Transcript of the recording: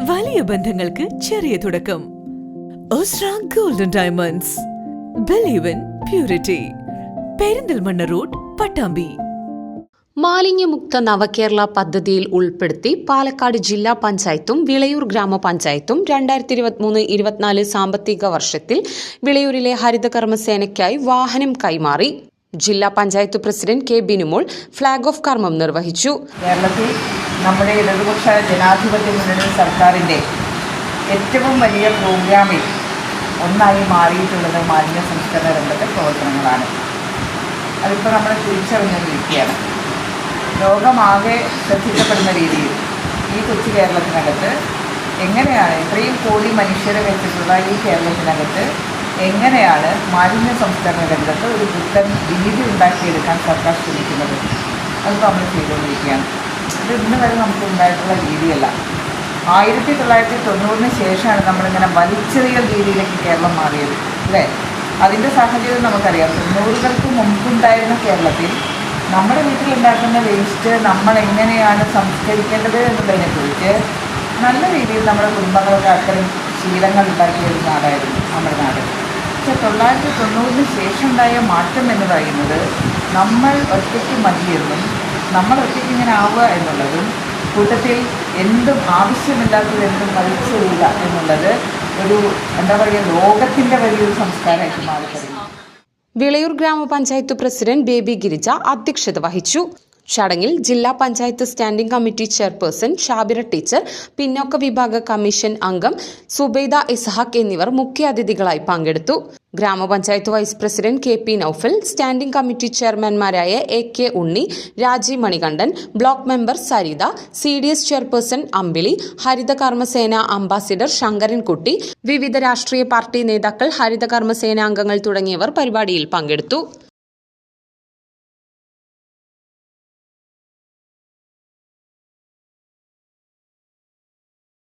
വലിയ ബന്ധങ്ങൾക്ക് ചെറിയ തുടക്കം. Osra golden diamonds. Believe in purity. Perinthalmanna road, Pattambi. മാലിന്യമുക്ത നവകേരള പദ്ധതിയിൽ ഉൾപ്പെടുത്തി പാലക്കാട് ജില്ലാ പഞ്ചായത്തും വിളയൂർ ഗ്രാമപഞ്ചായത്തും 2023-24 സാമ്പത്തിക വർഷത്തിൽ വിളയൂരിലെ ഹരിതകർമ്മസേനയ്ക്കായി വാഹനം കൈമാറി. ജില്ലാ panchayat president K Binumol flag off കർമ്മം നിർവഹിച്ചു. കേരളത്തിൽ നമ്മുടെ ഇടതുപക്ഷ ജനാധിപത്യ മുന്നണി സർക്കാരിൻ്റെ ഏറ്റവും വലിയ പ്രോഗ്രാമിൽ ഒന്നായി മാറിയിട്ടുള്ളത് മാലിന്യ സംസ്കരണ രംഗത്തെ പ്രവർത്തനങ്ങളാണ്. അതിപ്പോൾ നമ്മൾ തിരിച്ചറിഞ്ഞിരിക്കുകയാണ്. ലോകമാകെ ശ്രദ്ധിക്കപ്പെടുന്ന രീതിയിൽ ഈ കൊച്ചു കേരളത്തിനകത്ത് എങ്ങനെയാണ് ഇത്രയും കോടി മനുഷ്യരെ വെച്ചിട്ടുള്ള ഈ കേരളത്തിനകത്ത് എങ്ങനെയാണ് മാലിന്യ സംസ്കരണ രംഗത്ത് ഒരു പുത്തൻ രീതി ഉണ്ടാക്കിയെടുക്കാൻ സർക്കാർ ശ്രമിക്കുന്നത്. അതിപ്പോൾ നമ്മൾ ചെയ്തുകൊണ്ടിരിക്കുകയാണ്. ഇത് ഇന്ന് വരെ നമുക്ക് ഉണ്ടായിട്ടുള്ള രീതിയല്ല. 1990 ശേഷമാണ് നമ്മളിങ്ങനെ വലിച്ചെറിയൽ രീതിയിലേക്ക് കേരളം മാറിയത്, അല്ലേ? അതിൻ്റെ സാഹചര്യം നമുക്കറിയാം. 90-കൾക്ക് മുമ്പുണ്ടായിരുന്ന കേരളത്തിൽ നമ്മുടെ വീട്ടിലുണ്ടാക്കുന്ന വേസ്റ്റ് നമ്മൾ എങ്ങനെയാണ് സംസ്കരിക്കേണ്ടത് എന്നുള്ളതിനെക്കുറിച്ച് നല്ല രീതിയിൽ നമ്മുടെ കുടുംബങ്ങളൊക്കെ അത്തരം ശീലങ്ങൾ ഉണ്ടാക്കിയ ഒരു നാടായിരുന്നു നമ്മുടെ നാട്. പക്ഷേ 1990 ശേഷം ഉണ്ടായ മാറ്റം എന്ന് പറയുന്നത് നമ്മൾ ഒറ്റയ്ക്ക് മതിയെന്നും നമ്മൾ ഒറ്റയ്ക്ക് ഇങ്ങനെ ആവുക എന്നുള്ളതും കൂട്ടത്തിൽ എന്തും ആവശ്യമില്ലാത്തതെന്തും വലിച്ചെറിയുക എന്നുള്ളത് ഒരു എന്താ പറയുക ലോകത്തിൻ്റെ വലിയൊരു സംസ്കാരമായിട്ട് മാറിക്കഴിഞ്ഞു. വിളയൂർ ഗ്രാമപഞ്ചായത്ത് പ്രസിഡന്റ് ബേബി ഗിരിജ അധ്യക്ഷത വഹിച്ചു. ചടങ്ങിൽ ജില്ലാ panchayat standing committee chairperson Shabira teacher, പിന്നോക്ക വിഭാഗ കമ്മീഷൻ അംഗം സുബൈദ ഇസ്ഹാഖ് എന്നിവർ മുഖ്യാതിഥികളായി പങ്കെടുത്തു. ഗ്രാമപഞ്ചായത്ത് vice president K P Noufal, standing committee ചെയർമാൻമാരായ A K Unni, Raji Manikandan, block member Saritha, CDS chairperson Ambili, ഹരിതകർമ്മസേന അംബാസിഡർ ശങ്കരൻകുട്ടി, വിവിധ രാഷ്ട്രീയ പാർട്ടി നേതാക്കൾ, ഹരിതകർമ്മസേന അംഗങ്ങൾ തുടങ്ങിയവർ പരിപാടിയിൽ പങ്കെടുത്തു.